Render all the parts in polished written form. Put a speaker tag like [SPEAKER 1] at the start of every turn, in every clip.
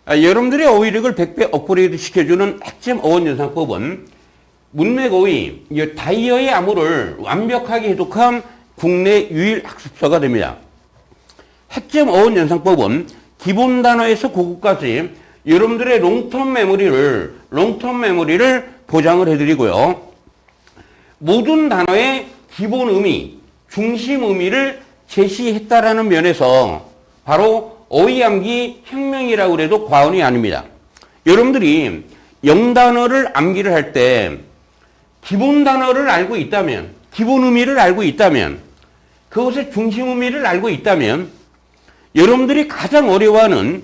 [SPEAKER 1] 여러분들의 어휘력을 100배 업그레이드 시켜주는 핵심 어원 연상법은 문맥어휘, 다이어의 암호를 완벽하게 해독한 국내 유일 학습서가 됩니다. 핵심 어원 연상법은 기본 단어에서 고급까지 여러분들의 롱텀 메모리를 보장을 해드리고요. 모든 단어의 기본 의미, 중심 의미를 제시했다라는 면에서 바로 어휘암기 혁명이라고 해도 과언이 아닙니다. 여러분들이 영단어를 암기를 할 때 기본 단어를 알고 있다면, 기본 의미를 알고 있다면, 그것의 중심 의미를 알고 있다면 여러분들이 가장 어려워하는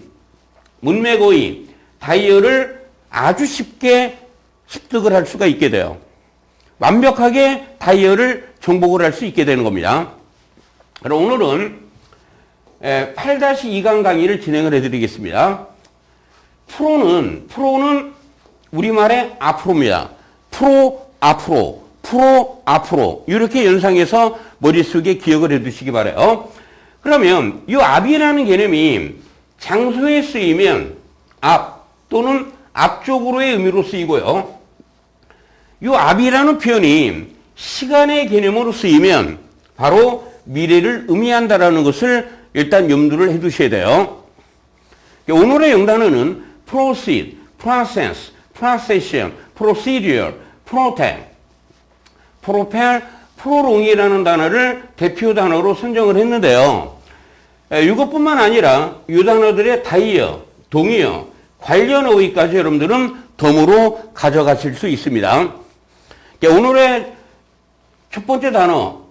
[SPEAKER 1] 문맥어휘, 다이어를 아주 쉽게 습득을 할 수가 있게 돼요. 완벽하게 다이어를 정복을 할 수 있게 되는 겁니다. 그럼 오늘은 8-2강 강의를 진행을 해드리겠습니다. 프로는 우리말의 앞으로입니다. 앞으로 이렇게 연상해서 머릿속에 기억을 해두시기 바라요. 그러면 이 앞이라는 개념이 장소에 쓰이면 앞 또는 앞쪽으로의 의미로 쓰이고요. 이 앞이라는 표현이 시간의 개념으로 쓰이면 바로 미래를 의미한다라는 것을 일단 염두를 해두셔야 돼요. 오늘의 영단어는 proceed, process, procession, procedure, protect, propel, prolong이라는 단어를 대표 단어로 선정을 했는데요. 이것뿐만 아니라 이 단어들의 다이어, 동의어, 관련 어휘까지 여러분들은 덤으로 가져가실 수 있습니다. 오늘의 첫 번째 단어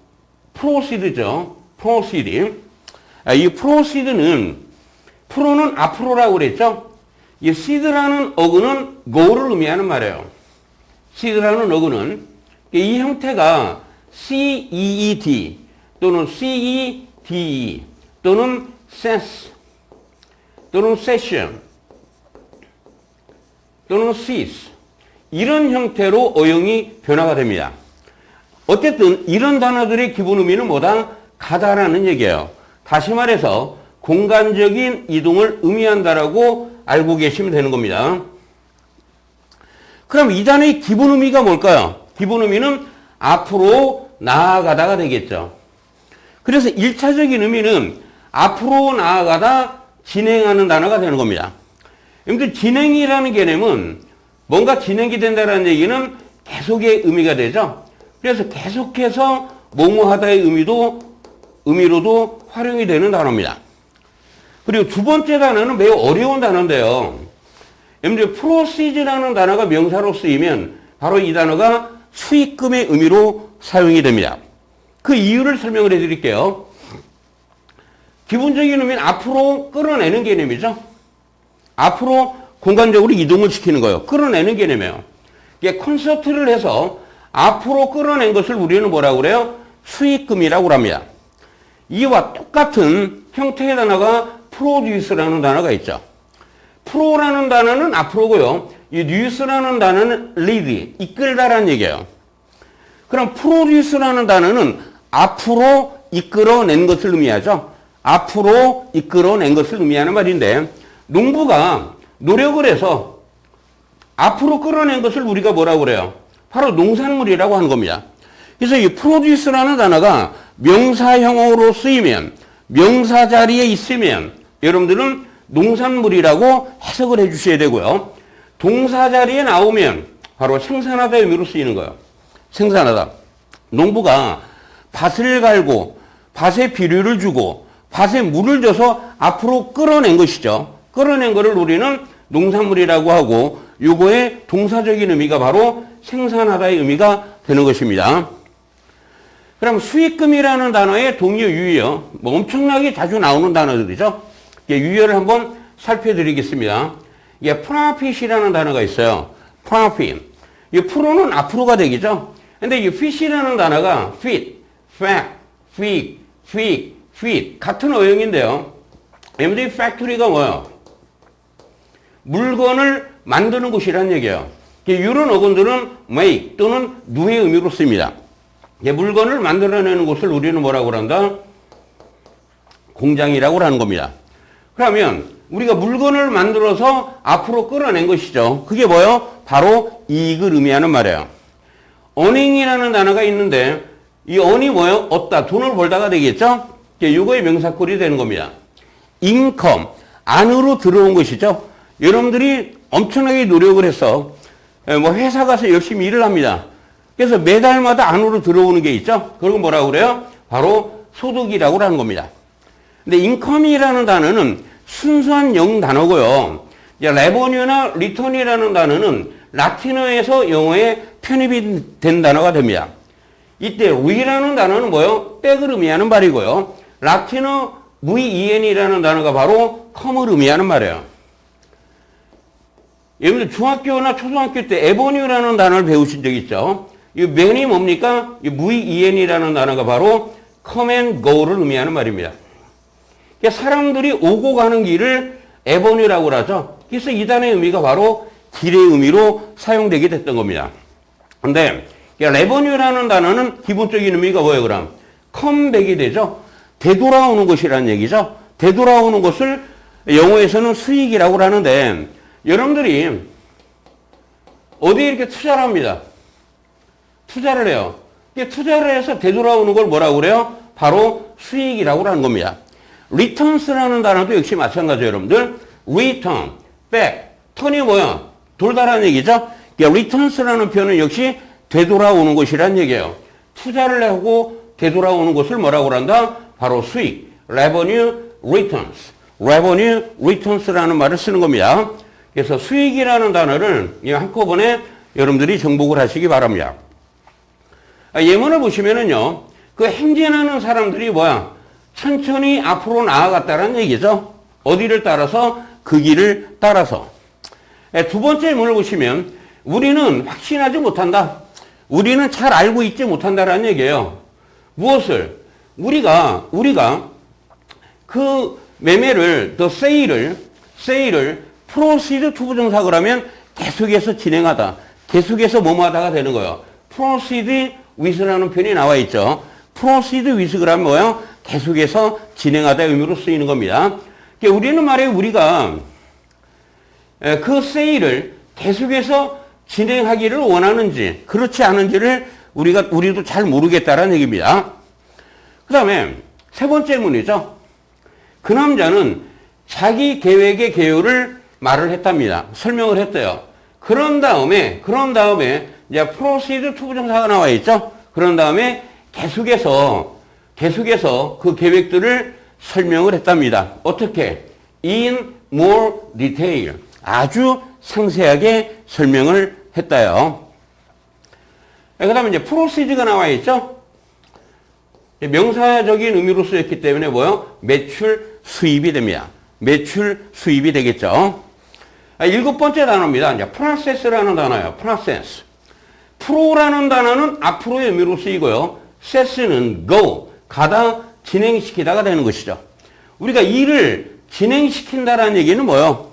[SPEAKER 1] proceed죠. proceed. 이 proceed는 프로는 앞으로라고 그랬죠. 이 seed라는 어구는 go를 의미하는 말이에요. seed라는 어구는 이 형태가 CEED 또는 CEDE 또는 sense 또는 session 또는 cease 이런 형태로 어용이 변화가 됩니다. 어쨌든 이런 단어들의 기본 의미는 뭐다? 가다라는 얘기예요. 다시 말해서 공간적인 이동을 의미한다라고 알고 계시면 되는 겁니다. 그럼 이 단어의 기본 의미가 뭘까요? 기본 의미는 앞으로 나아가다가 되겠죠. 그래서 1차적인 의미는 앞으로 나아가다 진행하는 단어가 되는 겁니다. 여러분들 진행이라는 개념은 뭔가 진행이 된다는 얘기는 계속의 의미가 되죠. 그래서 계속해서 뭐뭐하다의 의미로도 활용이 되는 단어입니다. 그리고 두 번째 단어는 매우 어려운 단어인데요. 여러분들 proceed라는 단어가 명사로 쓰이면 바로 이 단어가 수익금의 의미로 사용이 됩니다. 그 이유를 설명을 해드릴게요. 기본적인 의미는 앞으로 끌어내는 개념이죠. 앞으로 공간적으로 이동을 시키는 거예요. 끌어내는 개념이에요. 이게 콘서트를 해서 앞으로 끌어낸 것을 우리는 뭐라고 그래요? 수익금이라고 합니다. 이와 똑같은 형태의 단어가 produce라는 단어가 있죠. pro라는 단어는 앞으로고요. 이 duce라는 단어는 lead, 이끌다라는 얘기예요. 그럼 produce라는 단어는 앞으로 이끌어낸 것을 의미하죠. 앞으로 이끌어낸 것을 의미하는 말인데 농부가 노력을 해서 앞으로 끌어낸 것을 우리가 뭐라고 그래요? 바로 농산물이라고 하는 겁니다. 그래서 이 produce라는 단어가 명사형어로 쓰이면 명사 자리에 있으면 여러분들은 농산물이라고 해석을 해 주셔야 되고요. 동사 자리에 나오면 바로 생산하다 의미로 쓰이는 거예요. 생산하다. 농부가 밭을 갈고 밭에 비료를 주고 밭에 물을 줘서 앞으로 끌어낸 것이죠. 끌어낸 것을 우리는 농산물이라고 하고 요거의 동사적인 의미가 바로 생산하다의 의미가 되는 것입니다. 그럼 수익금이라는 단어의 동의어, 유의어 엄청나게 자주 나오는 단어들이죠. 유의어를 한번 살펴드리겠습니다. 이게 profit이라는 단어가 있어요. profit. 이 프로는 앞으로가 되겠죠. 근데 이 fit이라는 단어가 fit, fit 같은 어용인데요. 여러분들이 factory가 뭐예요? 물건을 만드는 곳이라는 얘기예요. 이런 어근들은 make 또는 do의 의미로 씁니다. 물건을 만들어내는 곳을 우리는 뭐라고 한다? 공장이라고 하는 겁니다. 그러면 우리가 물건을 만들어서 앞으로 끌어낸 것이죠. 그게 뭐예요? 바로 이익을 의미하는 말이에요. earning이라는 단어가 있는데 이 earn이 뭐예요? 얻다, 돈을 벌다가 되겠죠? 이거의 명사꼴이 되는 겁니다. income, 안으로 들어온 것이죠. 여러분들이 엄청나게 노력을 해서 뭐 회사 가서 열심히 일을 합니다. 그래서 매달마다 안으로 들어오는 게 있죠. 그걸 뭐라고 그래요? 바로 소득이라고 하는 겁니다. 근데 income이라는 단어는 순수한 영 단어고요. revenue나 return이라는 단어는 라틴어에서 영어에 편입이 된 단어가 됩니다. 이때 re라는 단어는 뭐예요? 백을 의미하는 말이고요. 라틴어 ven이라는 단어가 바로 come을 의미하는 말이에요. 여러분들 중학교나 초등학교 때 에버뉴라는 단어를 배우신 적 있죠? 이 맨이 뭡니까? 이 ven이라는 단어가 바로 come and go를 의미하는 말입니다. 그러니까 사람들이 오고 가는 길을 에버뉴라고 하죠. 그래서 이 단어의 의미가 바로 길의 의미로 사용되게 됐던 겁니다. 근데 레버뉴라는 단어는 기본적인 의미가 뭐예요, 그럼? 컴백이 되죠. 되돌아오는 것이라는 얘기죠. 되돌아오는 것을 영어에서는 수익이라고 하는데 여러분들이 어디에 이렇게 투자를 합니다. 투자를 해요. 투자를 해서 되돌아오는 걸 뭐라고 그래요? 바로 수익이라고 하는 겁니다. returns라는 단어도 역시 마찬가지예요, 여러분들. return, back, 턴이 뭐야? 돌다라는 얘기죠. returns라는 표현은 역시 되돌아오는 것이란 얘기예요. 투자를 하고 되돌아오는 것을 뭐라고 한다? 바로 수익, revenue returns, revenue returns라는 말을 쓰는 겁니다. 그래서 수익이라는 단어를 한꺼번에 여러분들이 정복을 하시기 바랍니다. 예문을 보시면은요, 그 행진하는 사람들이 뭐야? 천천히 앞으로 나아갔다는 얘기죠. 어디를 따라서? 그 길을 따라서. 두 번째 예문을 보시면 우리는 확신하지 못한다. 우리는 잘 알고 있지 못한다라는 얘기예요. 무엇을? 우리가 그 매매를, 더 세일을 proceed to 부정사를 하면 계속해서 진행하다. 계속해서 뭐뭐하다가 되는 거예요. proceed with라는 표현이 나와 있죠. proceed with 그러면 뭐예요? 계속해서 진행하다 의미로 쓰이는 겁니다. 그러니까 우리는 말이에요. 우리가 그 세일을 계속해서 진행하기를 원하는지 그렇지 않은지를 우리도 잘 모르겠다라는 얘기입니다. 그 다음에 세 번째 문이죠. 그 남자는 자기 계획의 개요를 말을 했답니다. 설명을 했대요. 그런 다음에 이제 proceed to 부정사가 나와 있죠. 그런 다음에 계속해서 그 계획들을 설명을 했답니다. 어떻게? In more detail. 아주 상세하게 설명을 했다요. 그 다음에 이제 proceed가 나와 있죠. 명사적인 의미로 쓰였기 때문에 뭐요? 매출 수입이 됩니다. 매출 수입이 되겠죠. 일곱 번째 단어입니다. 이제 process라는 단어예요. process. pro라는 단어는 앞으로의 의미로 쓰이고요. ses는 go, 가다, 진행시키다가 되는 것이죠. 우리가 일을 진행시킨다라는 얘기는 뭐예요?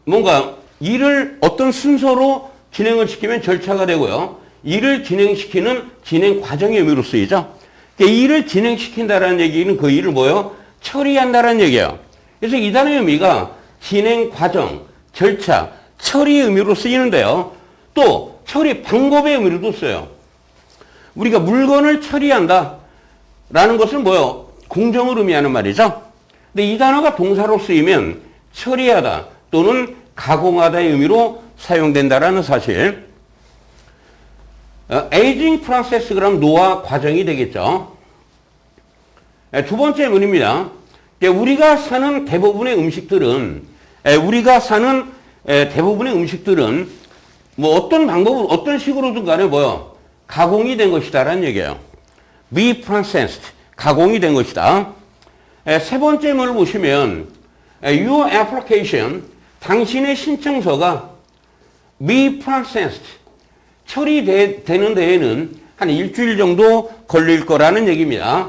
[SPEAKER 1] 뭔가 일을 어떤 순서로 진행을 시키면 절차가 되고요. 일을 진행시키는 진행 과정의 의미로 쓰이죠. 그러니까 일을 진행시킨다라는 얘기는 그 일을 뭐예요? 처리한다라는 얘기예요. 그래서 이 단어의 의미가 진행 과정, 절차, 처리의 의미로 쓰이는데요. 또 처리 방법의 의미로도 써요. 우리가 물건을 처리한다 라는 것은 뭐예요? 공정을 의미하는 말이죠. 근데 이 단어가 동사로 쓰이면 처리하다 또는 가공하다의 의미로 사용된다라는 사실. 에이징 프로세스 그럼 노화 과정이 되겠죠. 두 번째 문입니다. 우리가 사는 대부분의 음식들은 뭐 어떤 방법으로 어떤 식으로든 간에 뭐요? 가공이 된 것이다라는 얘기예요. be processed. 가공이 된 것이다. 세 번째 문을 보시면 your application 당신의 신청서가 be processed 처리되는 데에는 한 일주일 정도 걸릴 거라는 얘기입니다.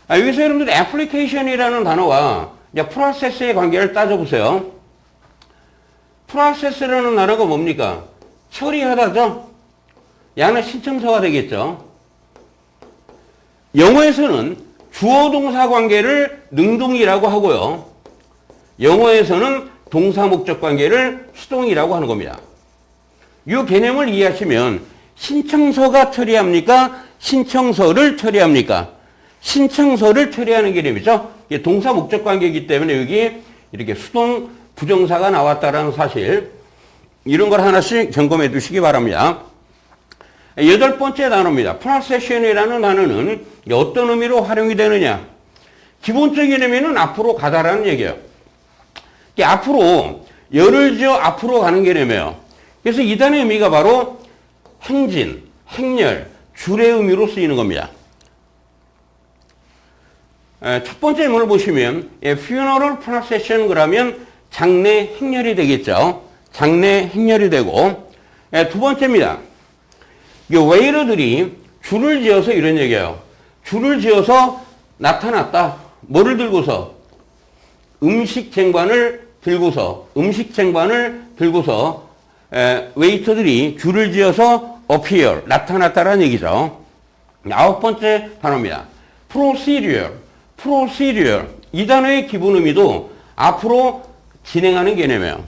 [SPEAKER 1] 여기서 여러분들 application이라는 단어와 process의 관계를 따져보세요. process라는 단어가 뭡니까? 처리하다죠? 야는 신청서가 되겠죠. 영어에서는 주어 동사 관계를 능동이라고 하고요. 영어에서는 동사 목적 관계를 수동이라고 하는 겁니다. 이 개념을 이해하시면 신청서가 처리합니까? 신청서를 처리합니까? 신청서를 처리하는 개념이죠. 이게 동사 목적 관계이기 때문에 여기 이렇게 수동 부정사가 나왔다는 사실, 이런 걸 하나씩 점검해 두시기 바랍니다. 8번째 단어입니다. procession이라는 단어는 어떤 의미로 활용이 되느냐? 기본적인 의미는 앞으로 가다라는 얘기예요. 앞으로, 열을 지어 앞으로 가는 개념이에요. 그래서 이 단어의 의미가 바로 행진, 행렬, 줄의 의미로 쓰이는 겁니다. 첫 번째 예문을 보시면 funeral procession 그러면 장례 행렬이 되겠죠. 장례 행렬이 되고, 두 번째입니다. 이 웨이터들이 줄을 지어서 이런 얘기예요. 줄을 지어서 나타났다. 뭐를 들고서? 음식 쟁반을 들고서 웨이터들이 줄을 지어서 appear, 나타났다라는 얘기죠. 9번째 단어입니다. procedure. 이 단어의 기본 의미도 앞으로 진행하는 개념이에요.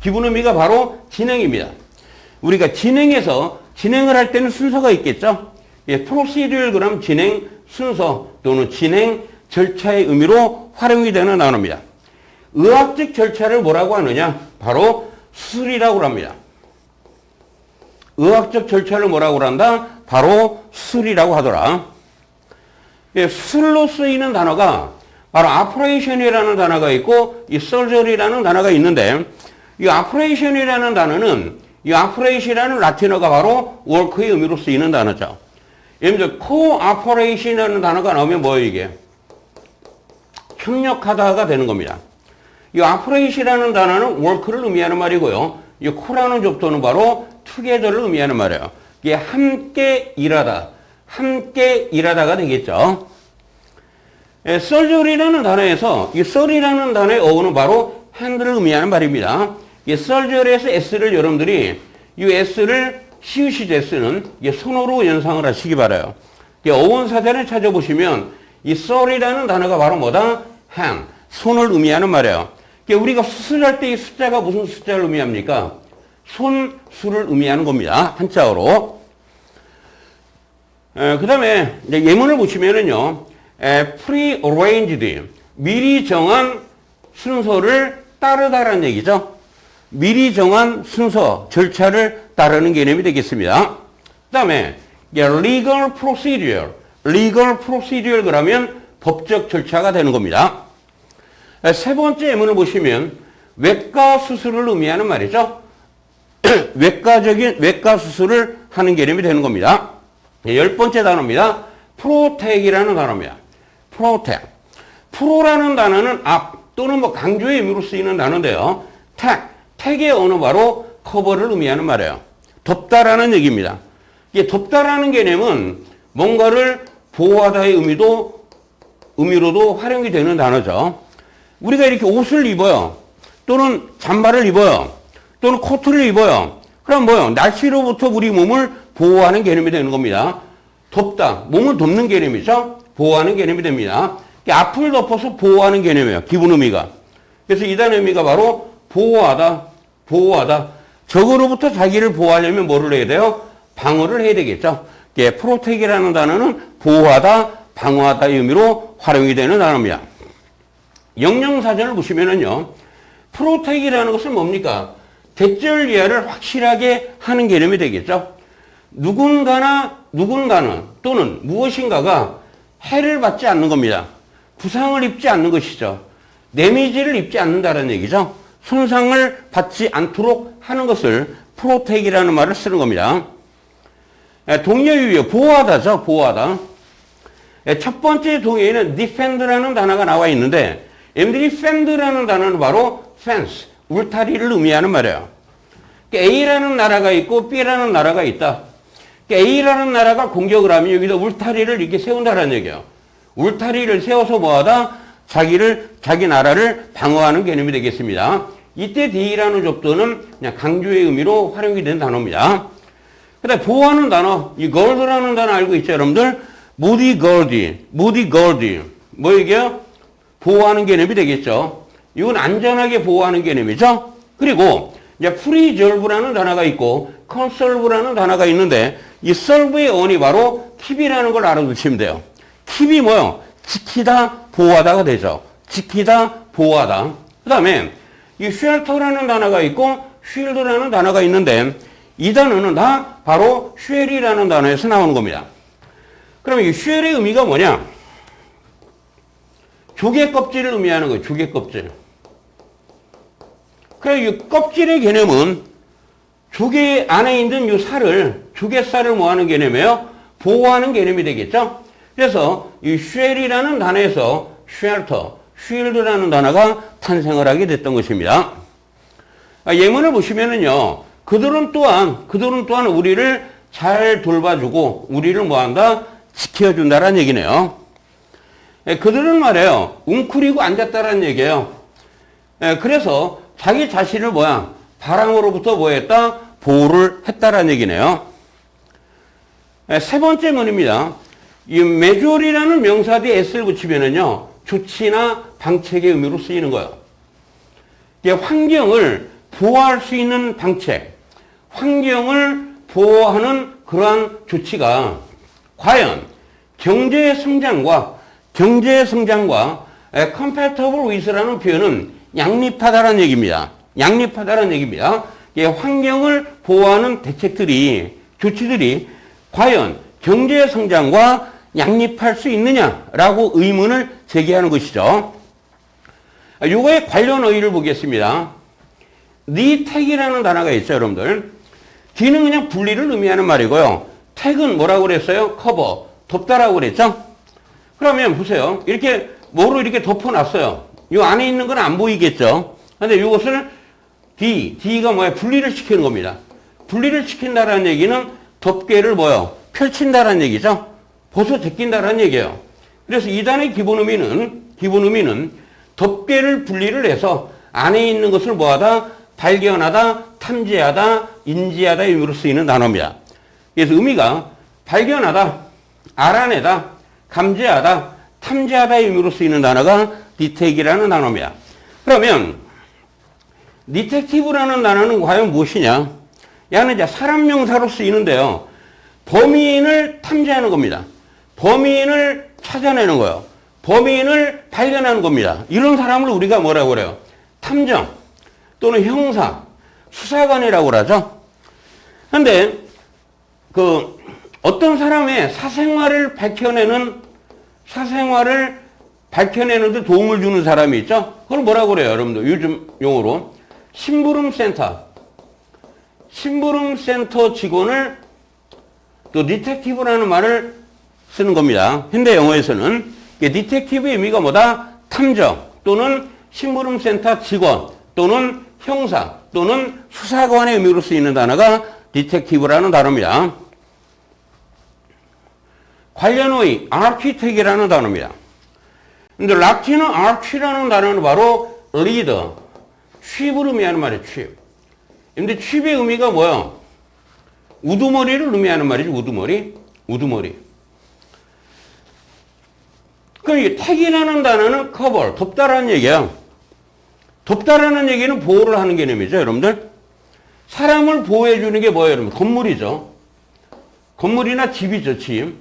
[SPEAKER 1] 기본 의미가 바로 진행입니다. 우리가 진행을 할 때는 순서가 있겠죠. procedural 그럼 진행 순서 또는 진행 절차의 의미로 활용이 되는 단어입니다. 의학적 절차를 뭐라고 하느냐? 바로 수술이라고 합니다. 의학적 절차를 뭐라고 한다? 바로 수술이라고 하더라. 수술로 쓰이는 단어가 바로 operation이라는 단어가 있고 이 surgery라는 단어가 있는데, 이 operation이라는 단어는 이 operation이라는 라틴어가 바로 work의 의미로 쓰이는 단어죠. 예를 들어 cooperation이라는 단어가 나오면 뭐예요 이게? 협력하다가 되는 겁니다. 이 operation이라는 단어는 work를 의미하는 말이고요. 이 co라는 접두는 바로 together를 의미하는 말이에요. 이게 함께 일하다가 되겠죠. surgery라는 단어에서 이 sur이라는 단어의 어원은 바로 hand를 의미하는 말입니다. 이 surgery에서 s를 여러분들이 이 s를 시우시 s는 손으로 연상을 하시기 바라요. 어원 사전을 찾아보시면 이 sur이라는 단어가 바로 뭐다? hand, 손을 의미하는 말이에요. 우리가 수술할 때 이 숫자가 무슨 숫자를 의미합니까? 손수를 의미하는 겁니다. 한자어로. 그 다음에 예문을 보시면은요, prearranged, 미리 정한 순서를 따르다라는 얘기죠. 미리 정한 순서, 절차를 따르는 개념이 되겠습니다. 그 다음에 legal procedure 그러면 법적 절차가 되는 겁니다. 세 번째 예문을 보시면 외과 수술을 의미하는 말이죠. 외과 수술을 하는 개념이 되는 겁니다. 10번째 단어입니다. protect이라는 단어입니다. pro라는 단어는 앞 또는 강조의 의미로 쓰이는 단어인데요. 택의 언어 바로 커버를 의미하는 말이에요. 덮다라는 얘기입니다. 이게 덮다라는 개념은 뭔가를 보호하다의 의미로도 활용이 되는 단어죠. 우리가 이렇게 옷을 입어요. 또는 잠바를 입어요. 또는 코트를 입어요. 그럼 뭐요? 날씨로부터 우리 몸을 보호하는 개념이 되는 겁니다. 덮다, 몸을 덮는 개념이죠. 보호하는 개념이 됩니다. 앞을 덮어서 보호하는 개념이에요. 기본 의미가. 그래서 이 단어의 의미가 바로 보호하다. 적으로부터 자기를 보호하려면 뭐를 해야 돼요? 방어를 해야 되겠죠. 프로텍이라는 단어는 보호하다, 방어하다의 의미로 활용이 되는 단어입니다. 영영사전을 보시면은요, 프로텍이라는 것은 뭡니까? 대절 이하를 확실하게 하는 개념이 되겠죠. 누군가는 또는 무엇인가가 해를 받지 않는 겁니다. 부상을 입지 않는 것이죠. 데미지를 입지 않는다는 얘기죠. 손상을 받지 않도록 하는 것을 프로텍이라는 말을 쓰는 겁니다. 동의어유효, 보호하다죠. 보호하다. 첫 번째 동의어에는 defend라는 단어가 나와 있는데, defend라는 단어는 바로 fence, 울타리를 의미하는 말이에요. A라는 나라가 있고 B라는 나라가 있다. A라는 나라가 공격을 하면 여기다 울타리를 이렇게 세운다는 얘기예요. 울타리를 세워서 뭐하다? 자기 나라를 방어하는 개념이 되겠습니다. 이때 D라는 접두는 그냥 강조의 의미로 활용이 된 단어입니다. 그 다음에 보호하는 단어, 이 guard라는 단어 알고 있죠, 여러분들? bodyguard. 뭐 이게요? 보호하는 개념이 되겠죠. 이건 안전하게 보호하는 개념이죠. 그리고 이제 preserve라는 단어가 있고 conserve라는 단어가 있는데 이 serve의 어원이 바로 keep이라는 걸 알아두시면 돼요. keep이 뭐요? 지키다, 보호하다가 되죠. 지키다, 보호하다. 그 다음에 이 shelter라는 단어가 있고 shield라는 단어가 있는데 이 단어는 다 바로 shell이라는 단어에서 나오는 겁니다. 그럼 이 shell의 의미가 뭐냐? 조개 껍질을 의미하는 거예요. 조개 껍질. 그래서 이 껍질의 개념은 조개 안에 있는 이 살을, 조개살을 뭐하는 개념이에요? 보호하는 개념이 되겠죠? 그래서 이 shell이라는 단어에서 shelter, shield라는 단어가 탄생을 하게 됐던 것입니다. 예문을 보시면은요, 그들은 또한 우리를 잘 돌봐주고, 우리를 뭐한다? 지켜준다라는 얘기네요. 그들은 말이에요, 웅크리고 앉았다라는 얘기예요. 그래서 자기 자신을 바람으로부터 했다? 보호를 했다라는 얘기네요. 세 번째 문입니다. 이 measure이라는 명사 뒤에 s를 붙이면은요, 조치나 방책의 의미로 쓰이는 거예요. 이게 환경을 보호할 수 있는 방책, 환경을 보호하는 그러한 조치가 과연 경제 성장과 compatible with라는 표현은 양립하다라는 얘기입니다. 양립하다라는 얘기입니다. 이게 환경을 보호하는 조치들이 과연 경제 성장과 양립할 수 있느냐라고 의문을 제기하는 것이죠. 요거에 관련 어휘를 보겠습니다. 니택이라는 단어가 있죠, 여러분들. D는 그냥 분리를 의미하는 말이고요. 택은 뭐라고 그랬어요? 커버, 덮다라고 그랬죠? 그러면 보세요. 이렇게 뭐로 이렇게 덮어놨어요. 요 안에 있는 건 안 보이겠죠? 근데 이것을 D가 분리를 시키는 겁니다. 분리를 시킨다라는 얘기는 덮개를 펼친다라는 얘기죠? 벗어 제낀다라는 얘기예요. 그래서 이 단어의 기본 의미는 덮개를 분리를 해서 안에 있는 것을 발견하다, 탐지하다, 인지하다 의미로 쓰이는 단어입니다. 그래서 의미가 발견하다, 알아내다, 감지하다, 탐지하다 의미로 쓰이는 단어가 detect이라는 단어입니다. 그러면 detective라는 단어는 과연 무엇이냐? 야는 이제 사람 명사로 쓰이는데요. 범인을 탐지하는 겁니다. 범인을 찾아내는 거예요. 범인을 발견하는 겁니다. 이런 사람을 우리가 뭐라고 그래요? 탐정 또는 형사, 수사관이라고 그러죠. 그런데 어떤 사람의 사생활을 밝혀내는데 도움을 주는 사람이 있죠. 그걸 뭐라고 그래요, 여러분들? 요즘 용어로 심부름센터 직원을 또 디텍티브라는 말을 쓰는 겁니다. 현대 영어에서는 디텍티브의 의미가 뭐다? 탐정 또는 심부름센터 직원 또는 형사 또는 수사관의 의미로 쓰이는 단어가 디텍티브라는 단어입니다. 관련어의 architect이라는 단어입니다. 근데 라틴어 arch라는 단어는 바로 leader, 취입을 의미하는 말이에요, 취입. 근데 취입의 의미가 뭐야? 우두머리를 의미하는 말이죠, 우두머리. 그럼 이 택이라는 단어는 cover, 덮다라는 얘기야. 덮다라는 얘기는 보호를 하는 개념이죠, 여러분들. 사람을 보호해주는 게 뭐예요, 여러분? 건물이죠. 건물이나 집이죠, 집.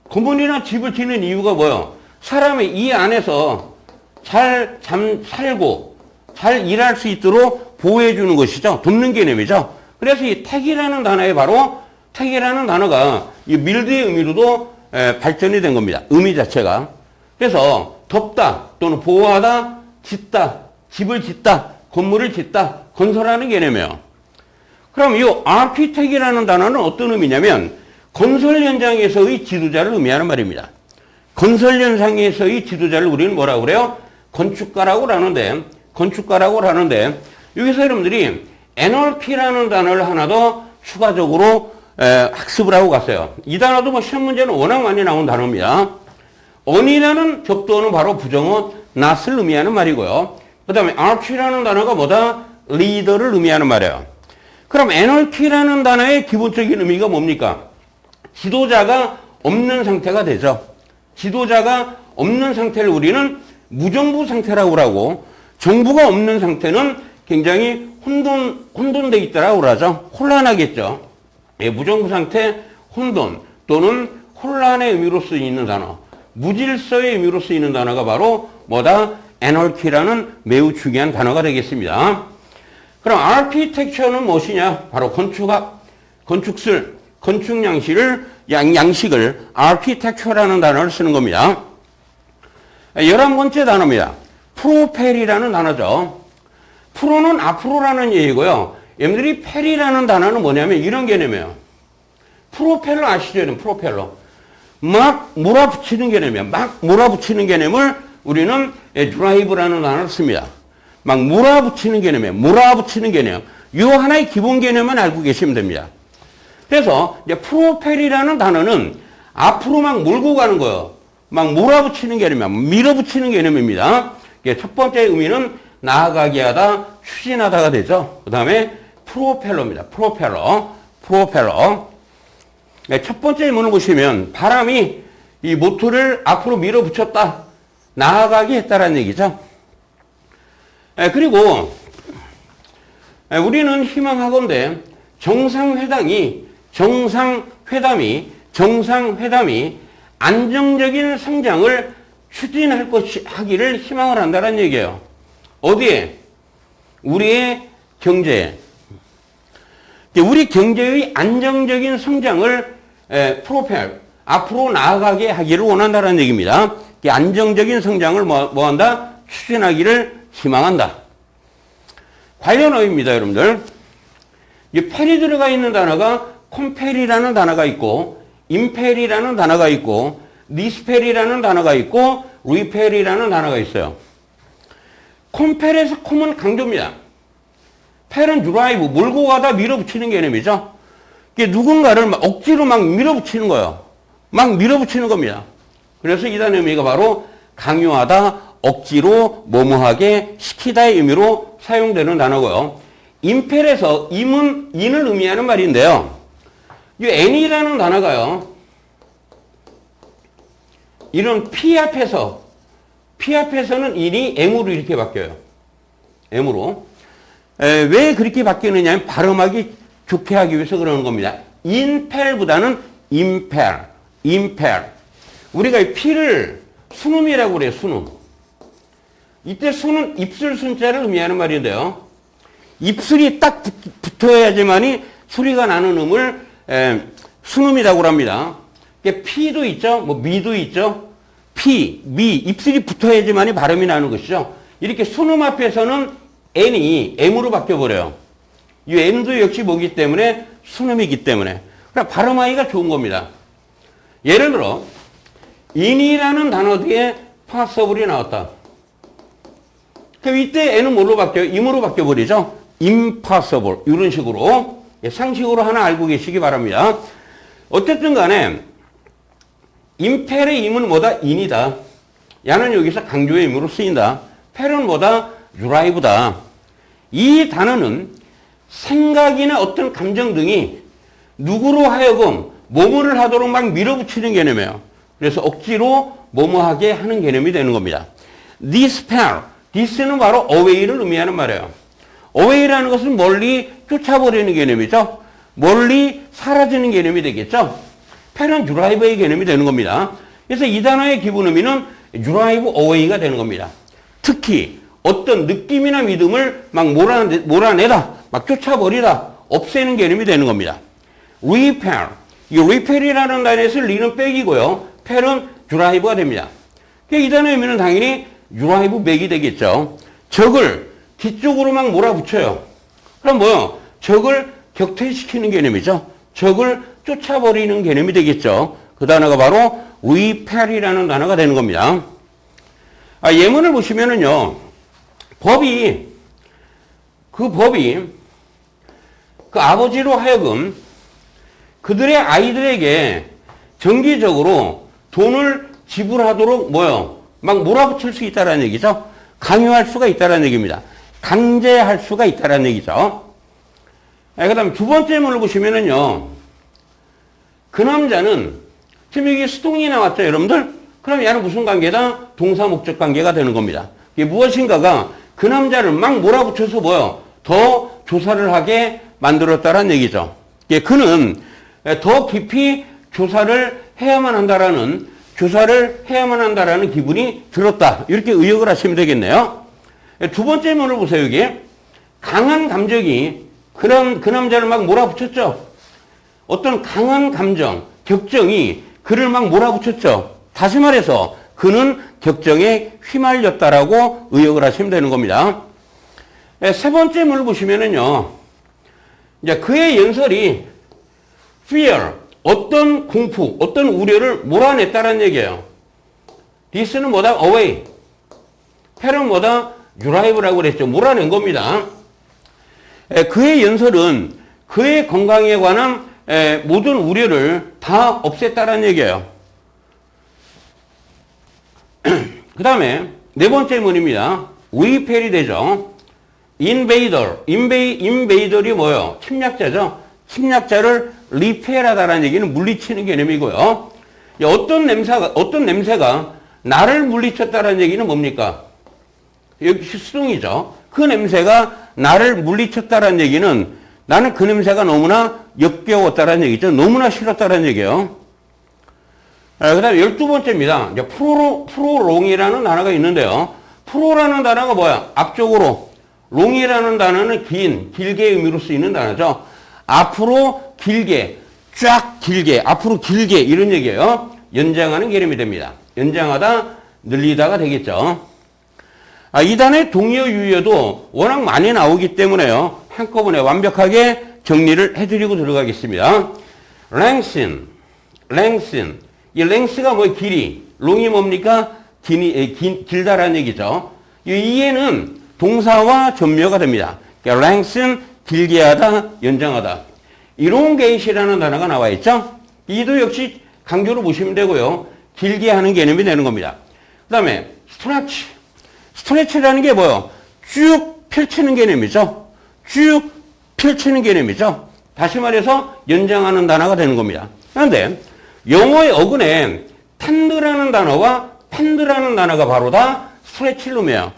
[SPEAKER 1] 건물이나 집을 짓는 이유가 뭐예요? 사람이 이 안에서 잘 살고 잘 일할 수 있도록 보호해주는 것이죠. 돕는 개념이죠. 그래서 이 택이라는 단어가 이 밀드의 의미로도 발전이 된 겁니다. 의미 자체가. 그래서 덮다 또는 보호하다, 짓다, 집을 짓다, 건물을 짓다, 건설하는 개념이에요. 그럼 이 아키텍이라는 단어는 어떤 의미냐면 건설 현장에서의 지도자를 의미하는 말입니다. 건설 현장에서의 지도자를 우리는 뭐라고 그래요? 건축가라고 하는데 여기서 여러분들이 NLP라는 단어를 하나 더 추가적으로 학습을 하고 갔어요. 이 단어도 시험 문제는 워낙 많이 나온 단어입니다. on이라는 접두어는 바로 부정어 not을 의미하는 말이고요. 그 다음에 arch라는 단어가 뭐다? leader를 의미하는 말이에요. 그럼 NLP라는 단어의 기본적인 의미가 뭡니까? 지도자가 없는 상태가 되죠. 지도자가 없는 상태를 우리는 무정부 상태라고 하고, 정부가 없는 상태는 굉장히 혼돈돼 있다라고 그러죠. 혼란하겠죠. 예, 무정부 상태, 혼돈 또는 혼란의 의미로 쓰이는 단어, 무질서의 의미로 쓰이는 단어가 바로 뭐다? anarchy라는 매우 중요한 단어가 되겠습니다. 그럼 architecture는 무엇이냐? 바로 건축학, 건축술, 건축 양식을 architecture라는 단어를 쓰는 겁니다. 11번째 단어입니다. 프로펠이라는 단어죠. 프로는 앞으로라는 얘기고요. 여러분들이 펠이라는 단어는 뭐냐면 이런 개념이에요. 프로펠러 아시죠? 프로펠러. 막 몰아붙이는 개념이에요. 막 몰아붙이는 개념을 우리는 드라이브라는 단어를 씁니다. 막 몰아붙이는 개념이에요. 몰아붙이는 개념. 이 하나의 기본 개념만 알고 계시면 됩니다. 그래서 이제 프로펠이라는 단어는 앞으로 막 몰고 가는 거예요. 막 몰아붙이는 개념이야. 밀어붙이는 개념입니다. 첫 번째 의미는 나아가게 하다, 추진하다가 되죠. 그 다음에 프로펠러입니다. 프로펠러. 첫 번째 문을 보시면 바람이 이 모터를 앞으로 밀어붙였다, 나아가게 했다라는 얘기죠. 그리고 우리는 희망하건대 정상회담이 안정적인 성장을 추진할 하기를 희망을 한다는 얘기예요. 어디에? 우리의 경제에. 우리 경제의 안정적인 성장을 프로펠, 앞으로 나아가게 하기를 원한다는 얘기입니다. 안정적인 성장을 뭐한다? 추진하기를 희망한다. 관련 어휘입니다, 여러분들. 펠이 들어가 있는 단어가 콤펠이라는 단어가 있고, 임펠이라는 단어가 있고, 니스펠이라는 단어가 있고, 리펠이라는 단어가 있어요. 콤펠에서 콤은 강조입니다. 펠은 드라이브, 몰고 가다 밀어붙이는 개념이죠. 누군가를 억지로 막 밀어붙이는 거예요. 막 밀어붙이는 겁니다. 그래서 이 단어의 의미가 바로 강요하다, 억지로 뭐뭐하게 시키다의 의미로 사용되는 단어고요. 임펠에서 임은 인을 의미하는 말인데요. 이 n이라는 단어가요. 이런 P 앞에서는 인이 M으로 이렇게 바뀌어요. M으로. 왜 그렇게 바뀌느냐 하면 발음하기 좋게 하기 위해서 그러는 겁니다. 인펠보다는 임펠. 우리가 이 P를 순음이라고 그래요. 순음. 이때 순은 입술 순자를 의미하는 말인데요. 입술이 딱 붙어야지만이 소리가 나는 음을 순음이라고 합니다. P도 있죠. 뭐 미도 있죠. P, 미, 입술이 붙어야지만이 발음이 나는 것이죠. 이렇게 순음 앞에서는 N이 M으로 바뀌어버려요. 이 N도 역시 뭐기 때문에 순음이기 때문에. 그럼 발음하기가 좋은 겁니다. 예를 들어 in이라는 단어 뒤에 possible이 나왔다. 그럼 이때 N은 뭘로 바뀌어요? im으로 바뀌어버리죠. impossible. 이런 식으로 상식으로 하나 알고 계시기 바랍니다. 어쨌든 간에 임펠의 임은 뭐다? 인이다. 야는 여기서 강조의 의미로 쓰인다. 펠은 뭐다? 드라이브다. 이 단어는 생각이나 어떤 감정 등이 누구로 하여금 뭐뭐를 하도록 막 밀어붙이는 개념이에요. 그래서 억지로 뭐뭐하게 하는 개념이 되는 겁니다. dispel. this는 바로 away를 의미하는 말이에요. away라는 것은 멀리 쫓아버리는 개념이죠. 멀리 사라지는 개념이 되겠죠. 펠은 드라이브의 개념이 되는 겁니다. 그래서 이 단어의 기본 의미는 드라이브 어웨이가 되는 겁니다. 특히 어떤 느낌이나 믿음을 막 몰아내다, 막 쫓아버리다, 없애는 개념이 되는 겁니다. repel. 이 repel이라는 단어에서 리는 백이고요. 펠은 드라이브가 됩니다. 이 단어의 의미는 당연히 드라이브 백이 되겠죠. 적을 뒤쪽으로 막 몰아붙여요. 그럼 뭐요? 적을 격퇴시키는 개념이죠. 적을 쫓아버리는 개념이 되겠죠. 그 단어가 바로 repel이라는 단어가 되는 겁니다. 예문을 보시면은요, 법이 그 아버지로 하여금 그들의 아이들에게 정기적으로 돈을 지불하도록 막 몰아붙일 수 있다는 얘기죠. 강요할 수가 있다는 얘기입니다. 강제할 수가 있다는 얘기죠. 그 다음 두 번째 문을 보시면은요, 그 남자는 지금 여기 수동이 나왔죠, 여러분들? 그럼 얘는 무슨 관계다? 동사 목적 관계가 되는 겁니다. 이게 무엇인가가 그 남자를 막 몰아붙여서 뭐요? 더 조사를 하게 만들었다는 얘기죠. 예, 그는 더 깊이 조사를 해야만 한다라는 기분이 들었다. 이렇게 의역을 하시면 되겠네요. 두 번째 문을 보세요, 여기. 강한 감정이 그 남자를 막 몰아붙였죠. 어떤 강한 감정, 격정이 그를 막 몰아붙였죠. 다시 말해서 그는 격정에 휘말렸다라고 의역을 하시면 되는 겁니다. 세 번째 문을 보시면은요. 이제 그의 연설이 fear, 어떤 공포, 어떤 우려를 몰아냈다는 얘기예요. this는 뭐다? away. 펠은 뭐다? drive라고 그랬죠. 몰아낸 겁니다. 그의 연설은 그의 건강에 관한 모든 우려를 다 없앴다는 얘기예요. 그 다음에 네 번째 문입니다. 위펠이 되죠. invader이 뭐예요? 침략자죠. 침략자를 리펠하다라는 얘기는 물리치는 개념이고요. 어떤 냄새가 나를 물리쳤다라는 얘기는 뭡니까? 여기 수동이죠. 그 냄새가 나를 물리쳤다라는 얘기는 나는 그 냄새가 너무나 역겨웠다라는 얘기죠. 너무나 싫었다라는 얘기예요. 그 다음에 12번째입니다. 프로롱이라는 단어가 있는데요. 프로라는 단어가 뭐야? 앞쪽으로. 롱이라는 단어는 길게 의미로 쓰이는 단어죠. 앞으로 길게, 쫙 길게, 앞으로 길게 이런 얘기예요. 연장하는 개념이 됩니다. 연장하다, 늘리다가 되겠죠. 이 단어의 동의어 유의어도 워낙 많이 나오기 때문에요. 한꺼번에 완벽하게 정리를 해드리고 들어가겠습니다. lengthen. 이 length가 뭐 길이, long이 뭡니까? 길다라는 얘기죠. 이에는 동사와 전묘가 됩니다. lengthen, 길게 하다, 연장하다. elongate이라는 단어가 나와 있죠. 이도 역시 강조로 보시면 되고요. 길게 하는 개념이 되는 겁니다. 그 다음에 stretch. stretch라는 게 뭐예요? 쭉 펼치는 개념이죠. 쭉 펼치는 개념이죠. 다시 말해서 연장하는 단어가 되는 겁니다. 그런데 영어의 어근에 텐드라는 단어와 펜드라는 단어가 바로 다 stretch를 의미해요.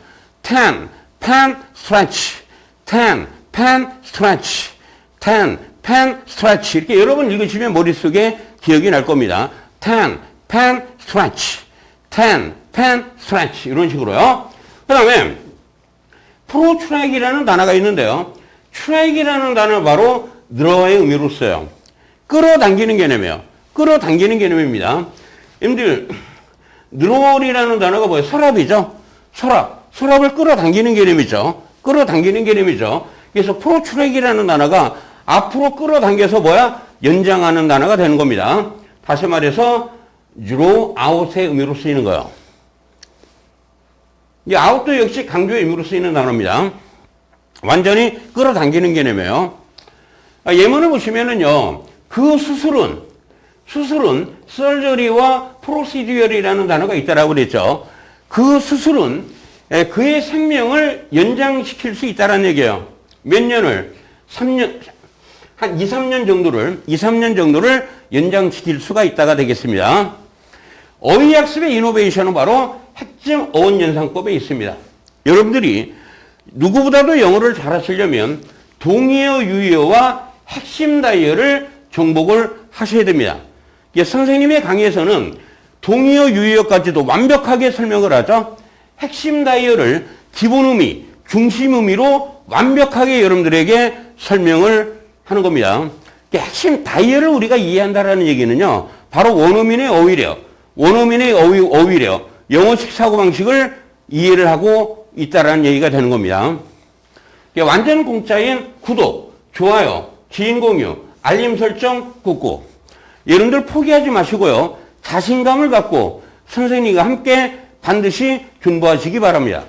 [SPEAKER 1] ten, pen, stretch. ten, pen, stretch. ten, pen, stretch. 이렇게 여러 번 읽으시면 머릿속에 기억이 날 겁니다. ten, pen, stretch. ten, pen, stretch. 이런 식으로요. 그 다음에 프로트랙이라는 단어가 있는데요. 트랙이라는 단어는 바로 드러의 의미로 써요. 끌어당기는 개념이에요. 끌어당기는 개념입니다. 여러분들 드롤이라는 단어가 뭐예요? 서랍이죠. 서랍을 끌어당기는 개념이죠. 끌어당기는 개념이죠. 그래서 프로트랙이라는 단어가 앞으로 끌어당겨서 뭐야? 연장하는 단어가 되는 겁니다. 다시 말해서 draw out의 의미로 쓰이는 거예요. 이 out도 역시 강조의 의미로 쓰이는 단어입니다. 완전히 끌어당기는 개념이에요. 예문을 보시면은요, 그 수술은 surgery와 procedure이라는 단어가 있다라고 그랬죠. 그 수술은 그의 생명을 연장시킬 수 있다라는 얘기예요. 몇 년을? 3년, 한 2, 3년 정도를 연장시킬 수가 있다가 되겠습니다. 어휘학습의 이노베이션은 바로 핵심 어원 연상법에 있습니다. 여러분들이 누구보다도 영어를 잘하시려면 동의어, 유의어와 핵심 다이어를 정복을 하셔야 됩니다. 선생님의 강의에서는 동의어, 유의어까지도 완벽하게 설명을 하죠. 핵심 다이어를 기본 의미, 중심 의미로 완벽하게 여러분들에게 설명을 하는 겁니다. 핵심 다이어를 우리가 이해한다는 얘기는요, 바로 원어민의 어휘력, 영어식 사고방식을 이해를 하고 있다라는 얘기가 되는 겁니다. 완전 공짜인 구독, 좋아요, 지인 공유, 알림 설정 꾹꾹. 여러분들 포기하지 마시고요. 자신감을 갖고 선생님과 함께 반드시 준비하시기 바랍니다.